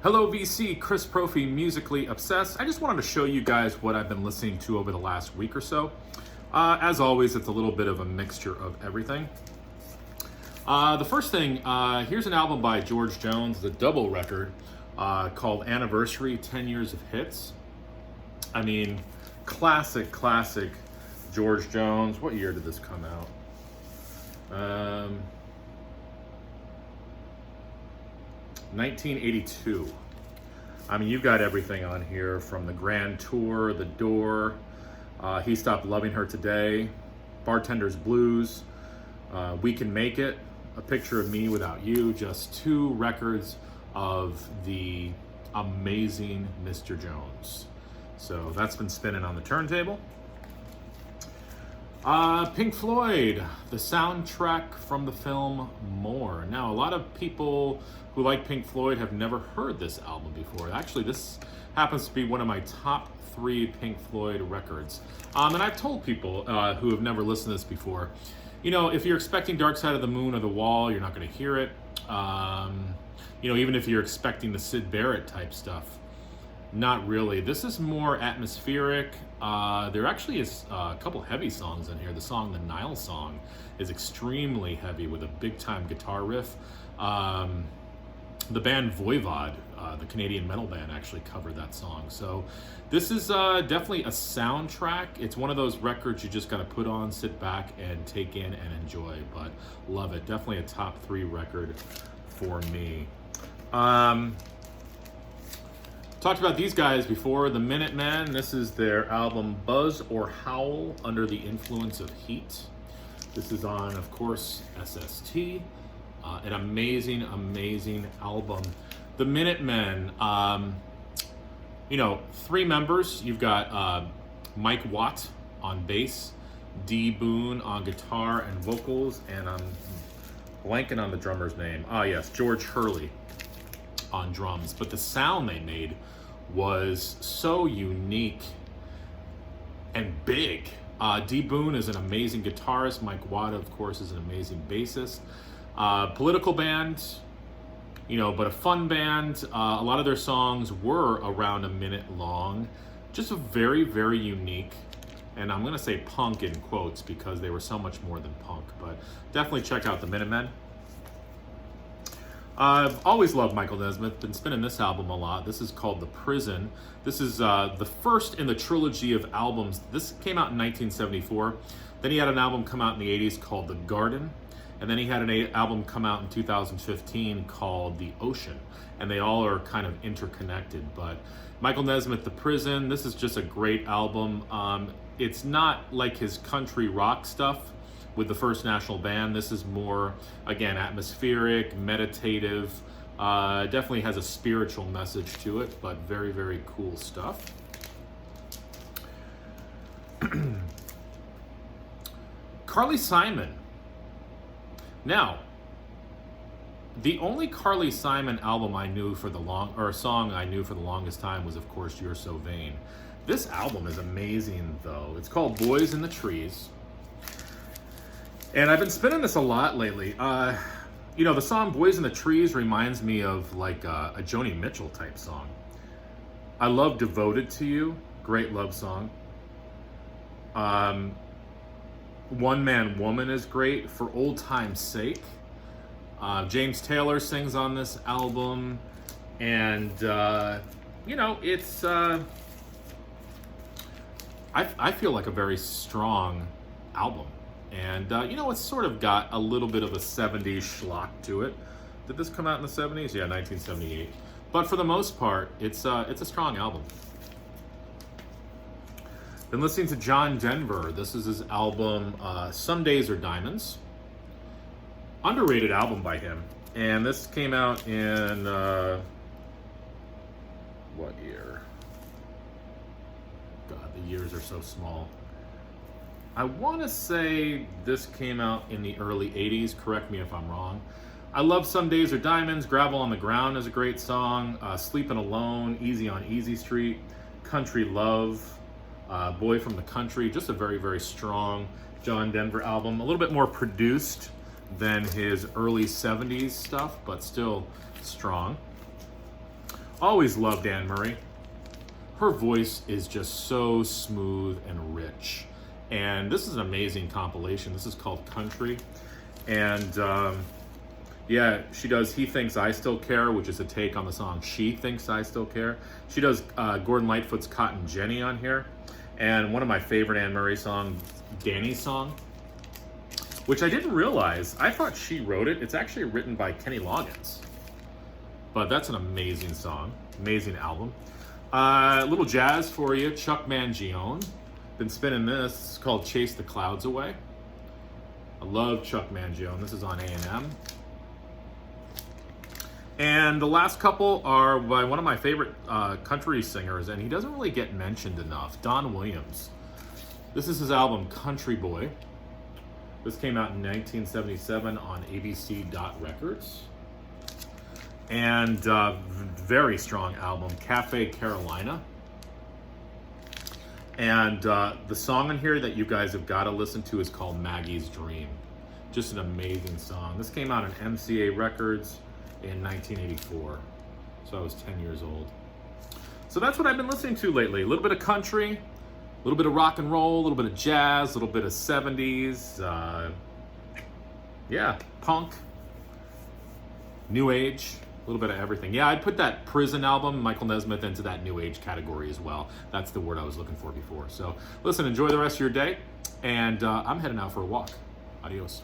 Hello VC, Chris Profi, Musically Obsessed. I just wanted to show you guys what I've been listening to over the last week or so. As always, it's a little bit of a mixture of everything. The first thing, here's an album by George Jones, the double record, called Anniversary, 10 Years of Hits. I mean, classic George Jones. What year did this come out? 1982. I mean, you've got everything on here from the Grand Tour, The Door, He Stopped Loving Her Today, Bartender's Blues, We Can Make It, A Picture of Me Without You, just two records of the amazing Mr. Jones. So that's been spinning on the turntable. Pink Floyd, the soundtrack from the film More. Now, a lot of people who like Pink Floyd have never heard this album before. Actually, this happens to be one of my top 3 Pink Floyd records. And I've told people who have never listened to this before, you know, if you're expecting Dark Side of the Moon or The Wall, you're not going to hear it. You know, even if you're expecting the Syd Barrett type stuff, not really. This is more atmospheric. There actually is a couple heavy songs in here. The song, the Nile Song, is extremely heavy with a big-time guitar riff. The band Voivod, the Canadian metal band, actually covered that song. So this is definitely a soundtrack. It's one of those records you just got to put on, sit back, and take in and enjoy. But love it. Definitely a top 3 record for me. Talked about these guys before, the Minutemen. This is their album Buzz or Howl Under the Influence of Heat. This is on, of course, SST. An amazing album. The Minutemen, you know, 3 members. You've got Mike Watt on bass, D. Boone on guitar and vocals, and I'm blanking on the drummer's name. Yes, George Hurley on drums. But the sound they made was so unique and big. D. Boone is an amazing guitarist. Mike Watt, of course, is an amazing bassist. Political band, you know, but a fun band. A lot of their songs were around a minute long. Just a very unique, and I'm going to say punk in quotes because they were so much more than punk, but definitely check out the Minutemen. I've always loved Michael Desmond. Been spinning this album a lot. This is called The Prison. This is the first in the trilogy of albums. This came out in 1974. Then he had an album come out in the 80s called The Garden. And then he had an album come out in 2015 called The Ocean. And they all are kind of interconnected. But Michael Nesmith, The Prison, this is just a great album. It's not like his country rock stuff with the First National Band. This is more, again, atmospheric, meditative. Definitely has a spiritual message to it, but very cool stuff. Carly Simon. Now, the only Carly Simon album I knew for the song I knew for the longest time was, of course, You're So Vain. This album is amazing, though. It's called Boys in the Trees. And I've been spinning this a lot lately. You know, the song Boys in the Trees reminds me of like a Joni Mitchell type song. I love Devoted to You. Great love song. One Man Woman is great. For Old Time's Sake. James Taylor sings on this album. And, you know, it's... I feel like a very strong album. And, you know, it's sort of got a little bit of a 70s schlock to it. Did this come out in the 70s? Yeah, 1978. But for the most part, it's a strong album. Been listening to John Denver. This is his album, Some Days Are Diamonds. Underrated album by him. And this came out in, what year? God, the years are so small. I want to say this came out in the early 80s. Correct me if I'm wrong. I love Some Days Are Diamonds. Gravel on the Ground is a great song. Sleeping Alone, Easy on Easy Street, Country Love, Boy from the Country. Just a very strong John Denver album. A little bit more produced than his early 70s stuff, but still strong. Always loved Anne Murray. Her voice is just so smooth and rich. And this is an amazing compilation. This is called Country. And yeah, she does He Thinks I Still Care, which is a take on the song She Thinks I Still Care. She does Gordon Lightfoot's Cotton Jenny on here. And one of my favorite Anne Murray songs, Danny's Song, which I didn't realize. I thought she wrote it. It's actually written by Kenny Loggins. But that's an amazing song, amazing album. A little jazz for you, Chuck Mangione. Been spinning this. It's called Chase the Clouds Away. I love Chuck Mangione. This is on A&M. And the last couple are by one of my favorite country singers, and he doesn't really get mentioned enough, Don Williams. This is his album, Country Boy. This came out in 1977 on ABC Records. And very strong album, Cafe Carolina. And the song on here that you guys have got to listen to is called Maggie's Dream. Just an amazing song. This came out on MCA Records in 1984. So I was 10 years old. So that's what I've been listening to lately. A little bit of country, a little bit of rock and roll, a little bit of jazz, a little bit of 70s. Yeah, punk, new age. A little bit of everything. Yeah, I'd put that Prison album, Michael Nesmith, into that new age category as well. That's the word I was looking for before. So listen, enjoy the rest of your day. And I'm heading out for a walk. Adios.